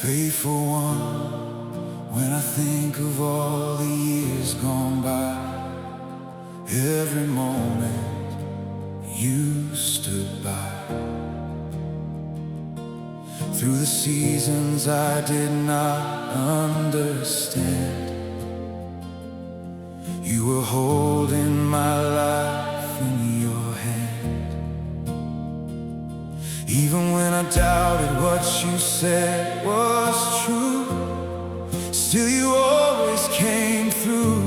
Faithful one, when I think of all the years gone by, every moment you stood by. Through the seasons I did not understand, you were holding my life in your hand. Even when I doubted what you said was true, still you always came through.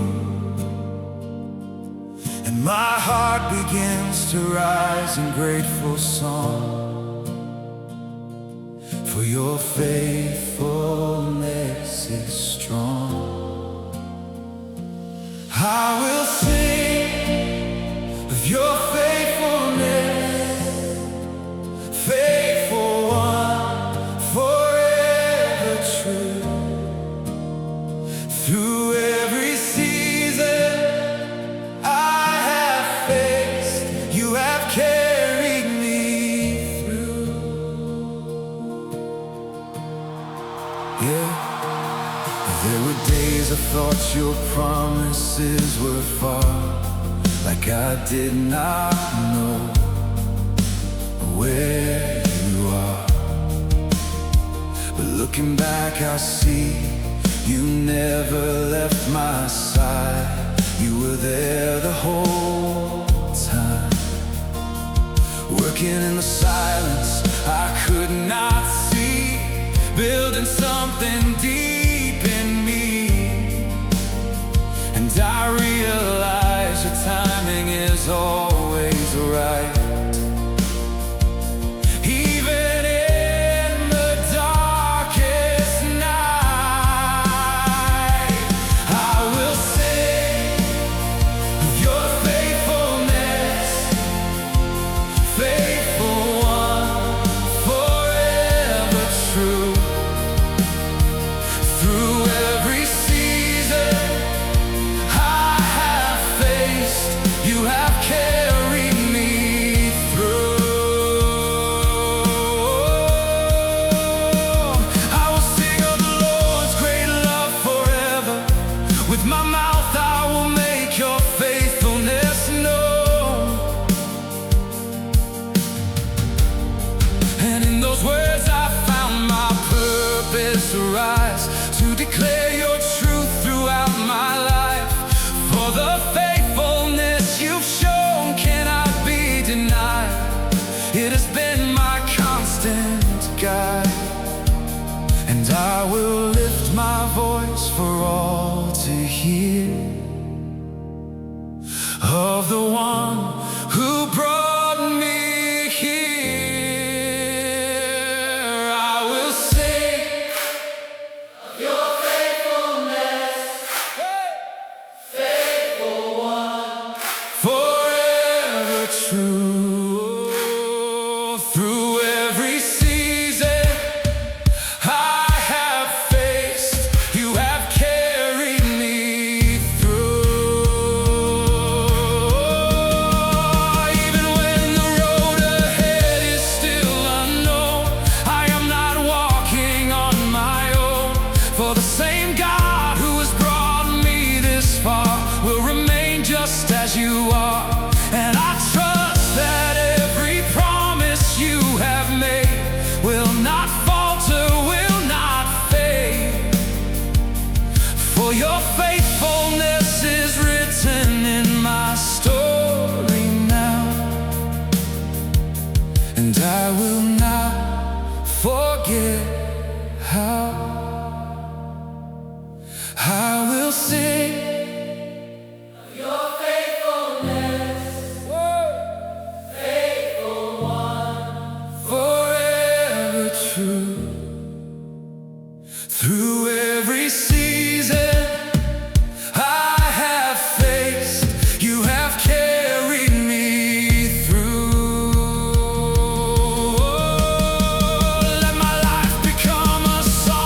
And my heart begins to rise in grateful song for your faithfulness is strong. I will sing of your faithfulness, faithful one, forever true. Through every season I have faced, you have carried me through. Yeah, there were days I thought your promises were far, like I did not know where you are. But looking back I see you never left my side. You were there the whole time, working in the silence I could not see, building something deep in me. And I realize your timing is always right. Even in the darkest night, I will sing of your faithfulness, faithful one, forever true. Through every season I have faced, you have carried me through. I will sing of the Lord's great love forever. With my mouth I will make your faithfulness known. And in those words I found my purpose arise, to declare your truth throughout my life. For the faithfulness you've shown cannot be denied. It has been my constant guide, and I will lift my voice for all to hear of the one who brought me here. I will sing of your faithfulness, faithful one, forever true. Through every season I have faced, you have carried me through. Even when the road ahead is still unknown, I am not walking on my own. For the same God who has brought me this far will remain just as you are. And I trust that every promise you have made will not falter, will not fade. For your faithfulness is written in my story now, and I will not forget how. I will sing of your faithfulness, faithful one, forever true. Through every season I have faced, you have carried me through. Let my life become a song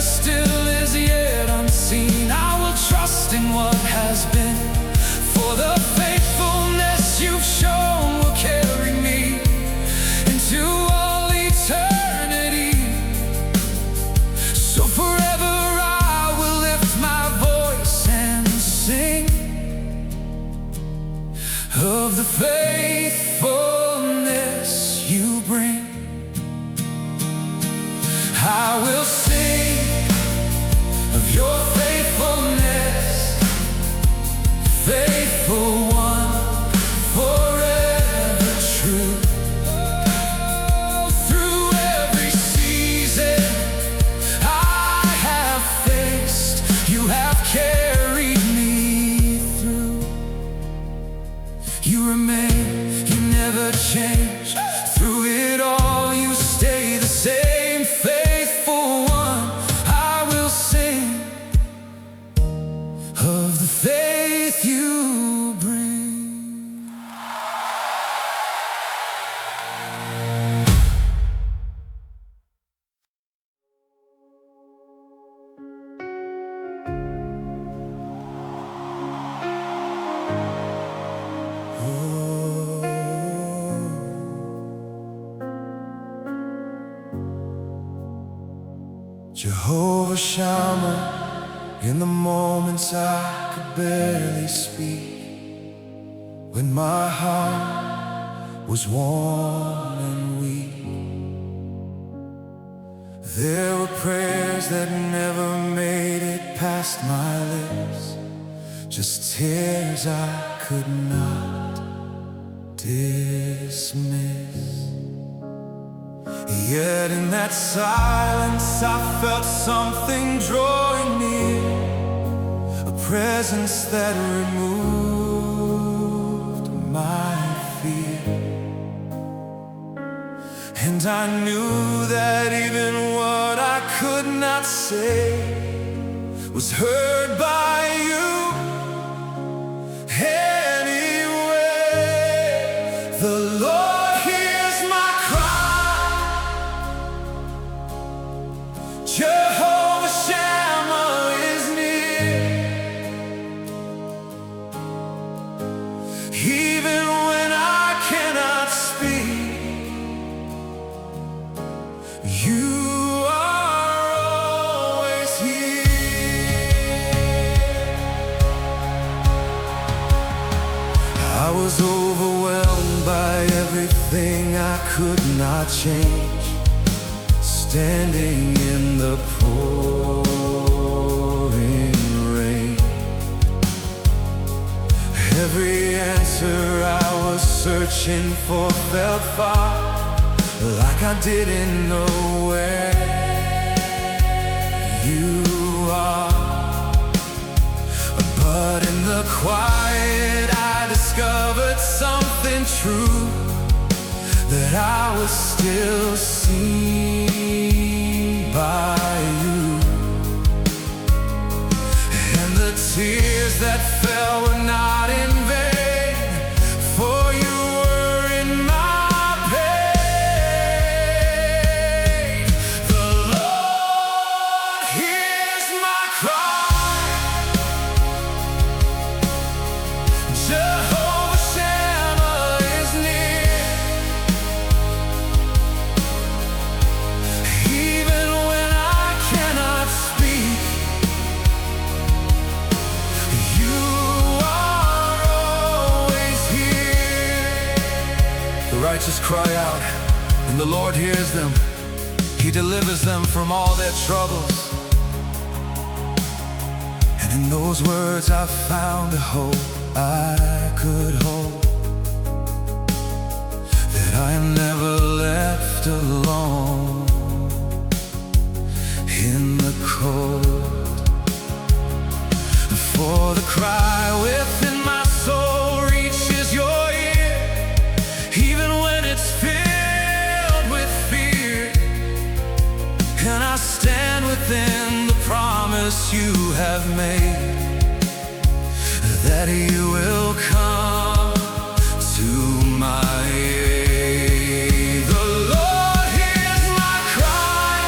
still is yet unseen. I will trust in what has been, for the faithfulness you've shown will carry me into all eternity. So forever I will lift my voice and sing of the faithfulness you bring. I will sing of your faithfulness, faithful one, forever true. Through every season I have faced, you have carried me through. You remain, you never change. Through it all you stay the same, faithful one. I will sing of the faith you bring. Jehovah Shammah, in the moments I could barely speak, when my heart was worn and weak, there were prayers that never made it past my lips, just tears I could not dismiss. Yet in that silence I felt something drawing near, a presence that removed my fear. And I knew that even what I could not say was heard by you anyway. The Lord hears my cry, Jehovah Shammah is near. Even when I cannot speak, you are always here. I was overwhelmed by everything I could not change, standing in the pouring rain. Every answer I was searching for felt far, like I didn't know where you are. But in the quiet I discovered something true, that I was still seen by you. And the tears that fell were not in vain, for you were in my pain. The Lord hears my cry, Jehovah Shammah is near. Even when I cannot speak, you are always here. The righteous cry out, and the Lord hears them. He delivers them from all their troubles. And in those words I found a hope I could hold, that I am never left alone in the cold. For the cry within my soul reaches your ear, even when it's filled with fear. And I stand within the promise you have made, that you will come to my aid. The Lord hears my cry,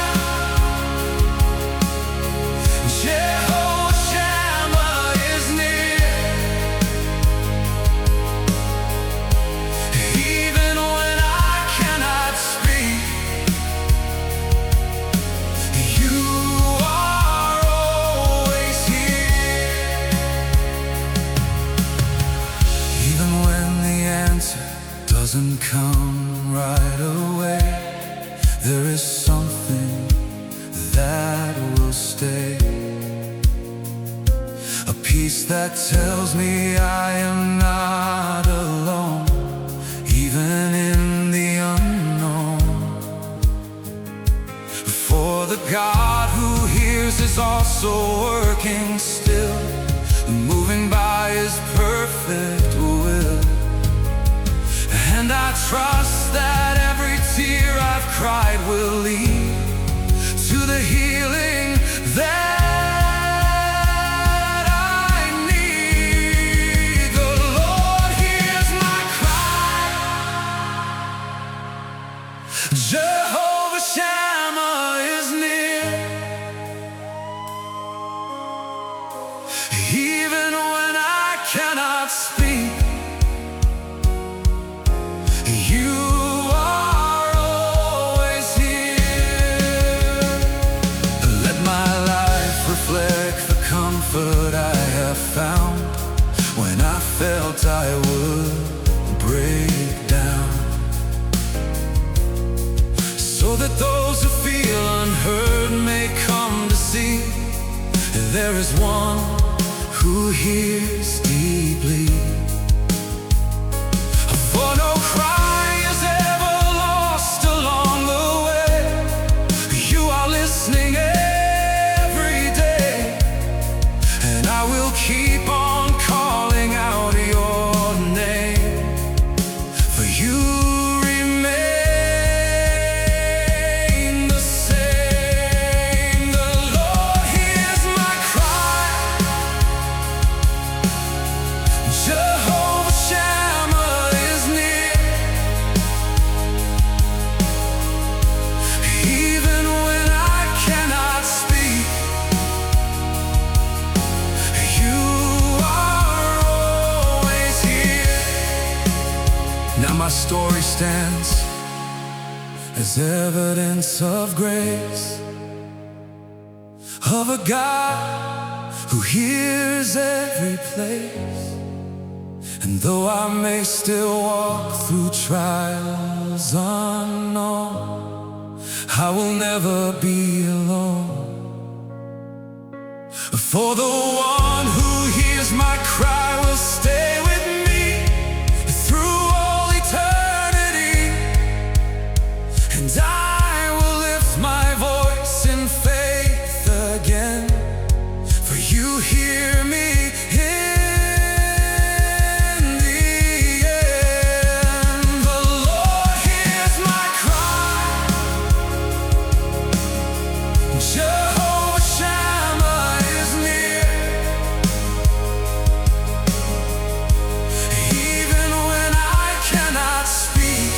peace that tells me I am not alone, even in the unknown. For the God who hears is also working still, moving by His perfect will. And I trust that every tear I've cried will lead to the healing that I need. The Lord hears my cry. Jehovah Shammah is near. Even when I cannot speak, you are always here. Let my life reflect the comfort I have found when I felt I would break down, so that those who feel unheard may come to see there is one who hears deeply. For no cry is ever lost along the way. You are listening every day, and I will keep on calling out your name, for you remain the same. The Lord hears my cry. Jehovah Shammah is near. Even when I cannot speak, you are always here. Now my story stands as evidence of grace, of a God who hears every place. And though I may still walk through trials unknown, I will never be alone. For the one who hears my cry will stay with me through all eternity. And I will lift my voice in faith again, for you hear me in the end. The Lord hears my cry. Jehovah Shammah is near. Even when I cannot speak,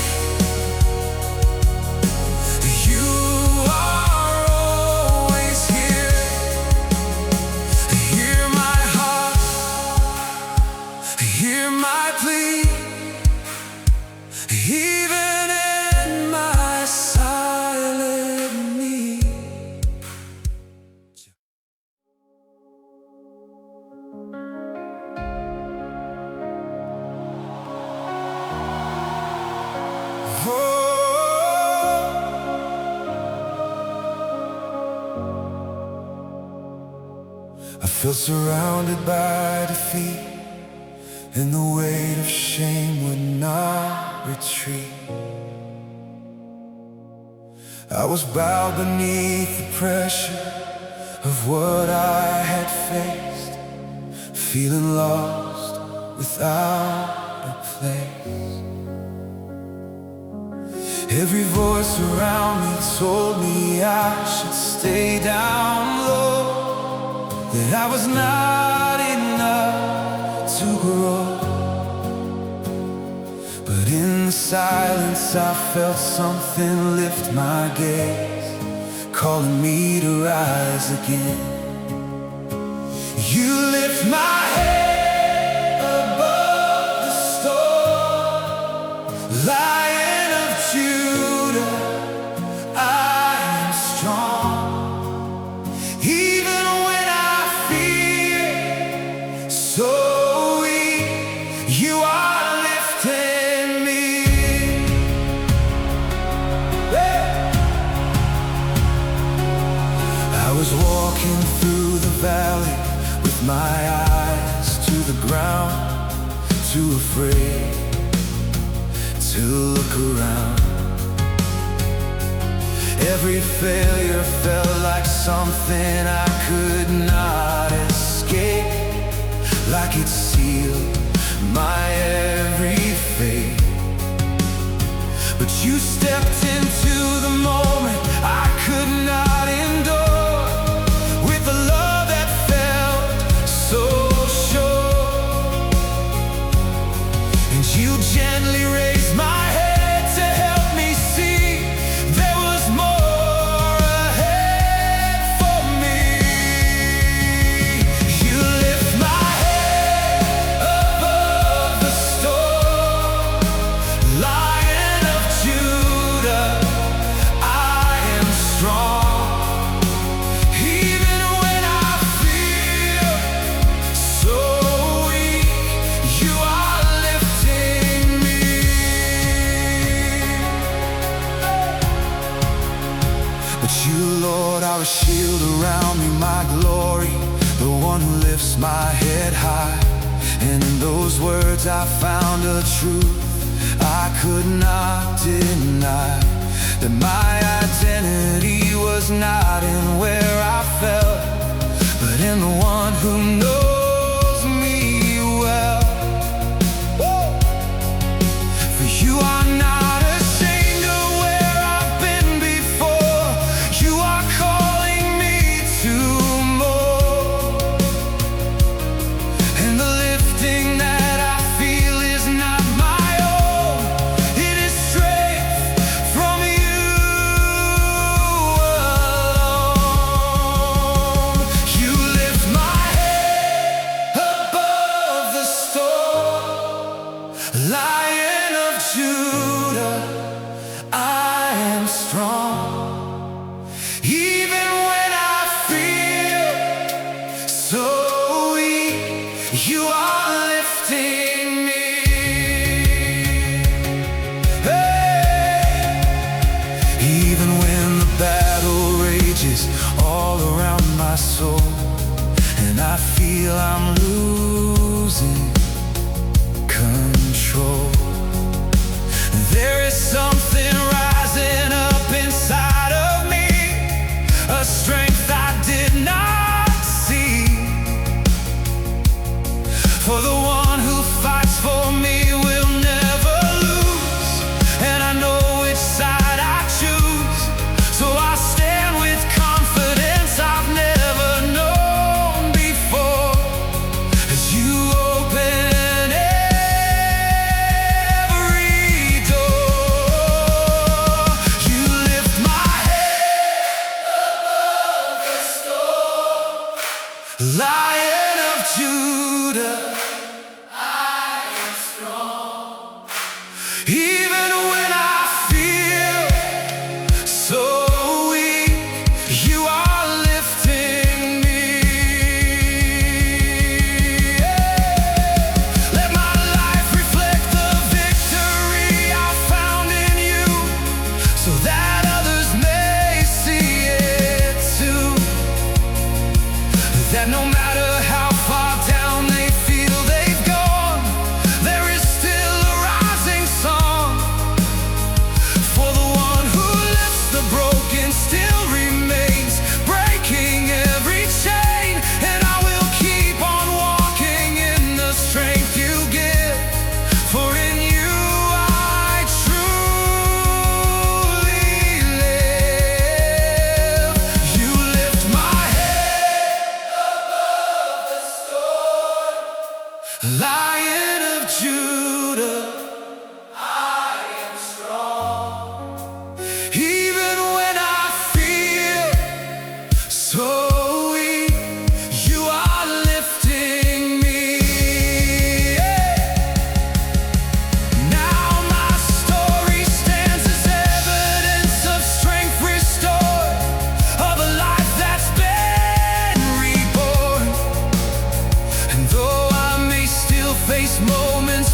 you are always here. Hear my heart, hear my plea, even in my silent need. Oh, I feel surrounded by defeat, and the weight of shame would not retreat. I was bowed beneath the pressure of what I had faced, feeling lost without a place. Every voice around me told me I should stay down low, that I was not enough to grow. But in the silence I felt something lift my gaze, calling me to rise again. You lift my head above the storm, Lion of Judah, I am strong. Even when I fear so weak, you are lifting me. I was walking through the valley with my eyes too afraid to look around. Every failure felt like something I could not escape, like it sealed my every fate. But you stepped into the moment I could not endure, with a love that felt so sure. And you gently raised my head to help me see there was more ahead for me. You lift my head above the storm, Lion of Judah, I am strong. Even when I feel so weak, you are lifting me. But you, Lord, are a shield around me, my glory, the one who lifts my head high. And in those words I found a truth I could not deny, that my identity was not in where I felt, but in the one who knows me well. For you are not ashamed of where I've been before. You are calling me to more. And the lifting that I feel is not my own. It is strength from you alone. You lift my head above the storm, Lion of Judah, I am strong. Even when I feel so weak, you are lifting me. Hey! Even when the battle rages all around my soul, and I feel I'm losing control, there is something rising up inside of me, a strength I did not see. For the one who fights for me will never lose, and I know which side I choose. So I stand with confidence I've never known before, as you open every door. You lift my head above the storm, Lion of Judah, I am strong. Even when I feel so weak, you are lifting me. Let my life reflect the victory I found in you, so that others may see it too. That no matter how far down they feel they've gone, there is still a rising song. For the one who lifts the broken still remains, breaking every chain. And I will keep on walking in the strength you give, for in you I truly live. You lift my head above the storm, Lion of Judah, I am strong. Even when I feel so weak, you are lifting me. Now my story stands as evidence of strength restored, of a life that's been reborn. And though I may still face moments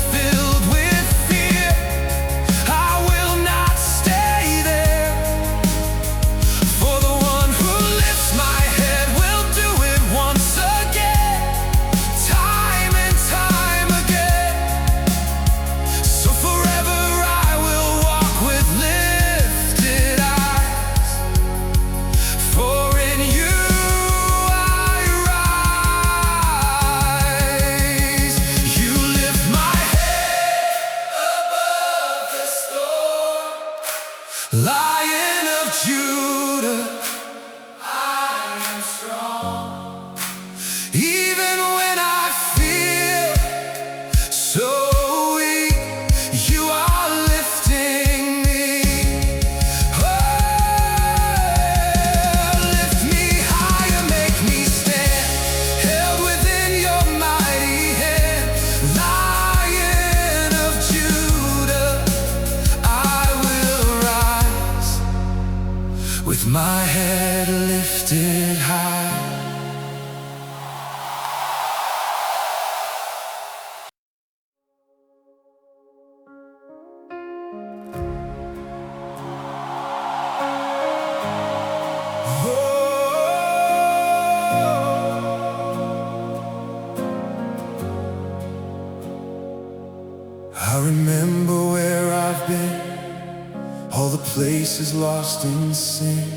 I remember where I've been, all the places lost in sin,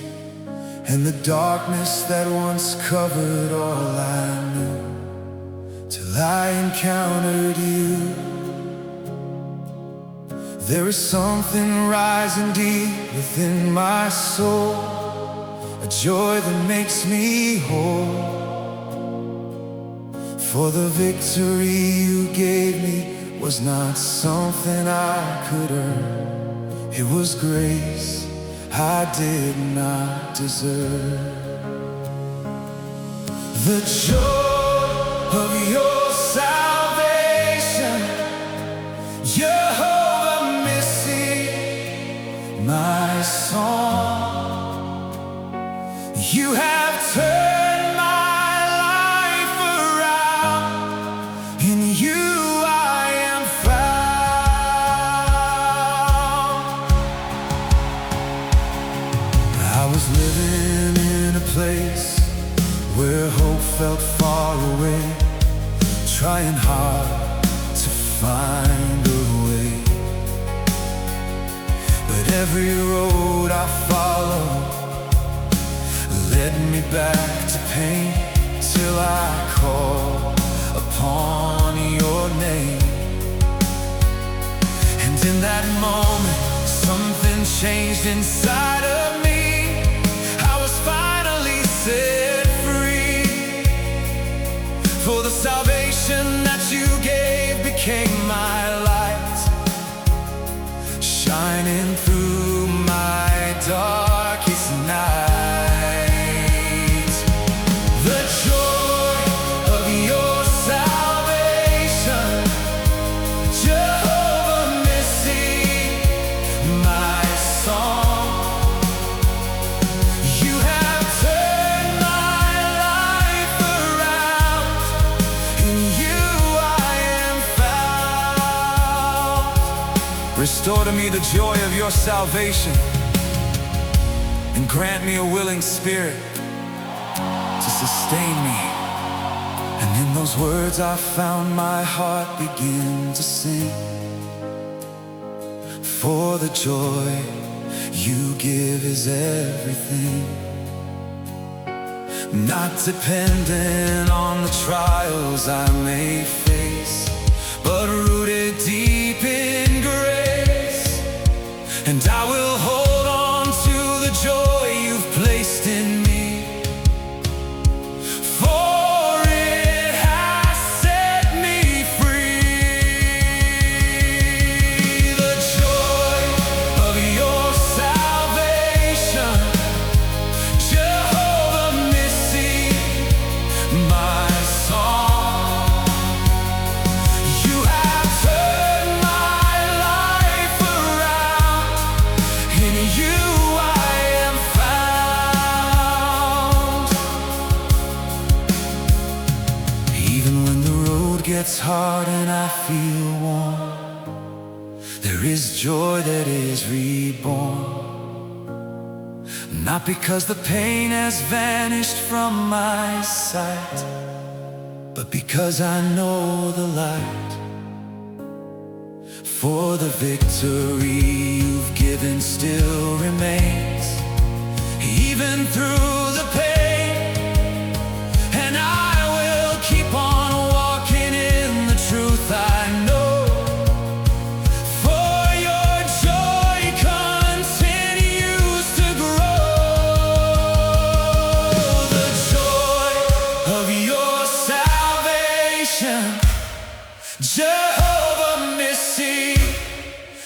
and the darkness that once covered all I knew, till I encountered you. There is something rising deep within my soul, a joy that makes me whole. For the victory you gave me was not something I could earn. It was grace I did not deserve. The joy of your salvation, Jehovah Nissi, my song. You have turned my life around. In you I am found. I was living in a place where hope felt far away, trying hard to find a way. But every road I followed led me back to pain, till I called upon your name. And in that moment, something changed inside of me. I was finally set free. For the salvation that you gave became my light, shining through my darkest night. The joy of your salvation, Jehovah Nissi, my song. You have turned my life around. In you I am found. Restore to me the joy of your salvation, and grant me a willing spirit to sustain me. And in those words I found my heart begin to sing. For the joy you give is everything, not dependent on the trials I may face, but rooted deep in grace. And I will hold on to the joy you've placed in me, for it has set me free. The joy of your salvation, Jehovah Nissi, my song. You have turned my life around. In you I am found. Even when the road gets hard and I feel worn, there is joy that is reborn. Not because the pain has vanished from my sight, but because I know the light. For the victory you've given still remains, even through the pain. And I will keep on walking in the truth I know, for your joy continues to grow. The joy of your salvation, Jehovah Nissi,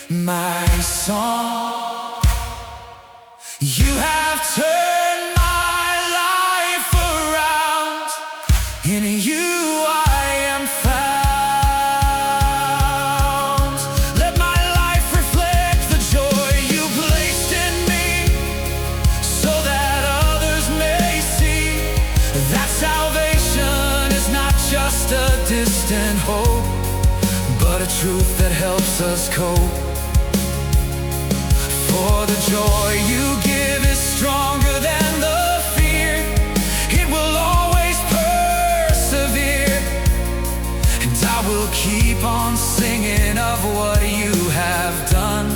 my song. You have turned my life around. In you I am found. Let my life reflect the joy you placed in me, so that others may see that salvation is not just a distant hope, but a truth that helps us cope. For the joy you give is stronger than the fear. It will always persevere, and I will will keep on singing of what you have done.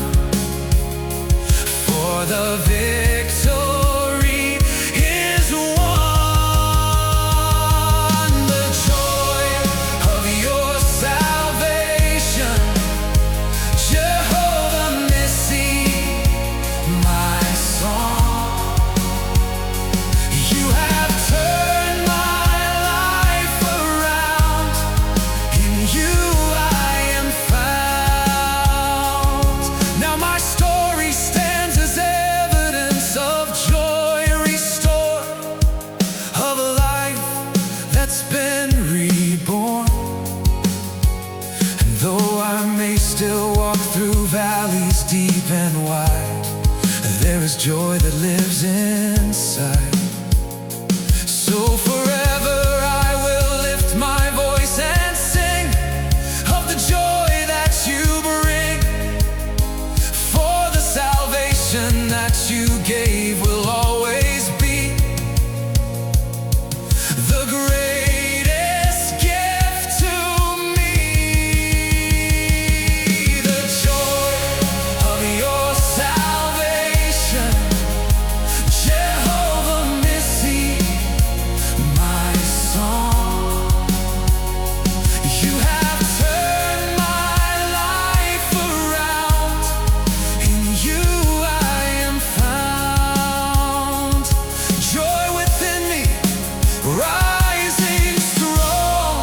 For the victory is won. The joy of your salvation, Jehovah Nissi, my song. You have turned my life around. In you I am found. Now my story stands as evidence of joy restored, of a life that's been reborn. And though I may still walk through valleys deep and wide, there is joy that lives inside. So forever I will lift my voice and sing of the joy that you bring. For the salvation that you gave will always be the greatest gift to me. The joy of your salvation, Jehovah Nissi, my song. You have turned my life around. In you I am found. Joy within me, rising strong,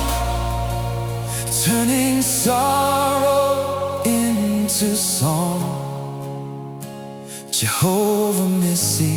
turning sorrow into song. Jehovah Nissi,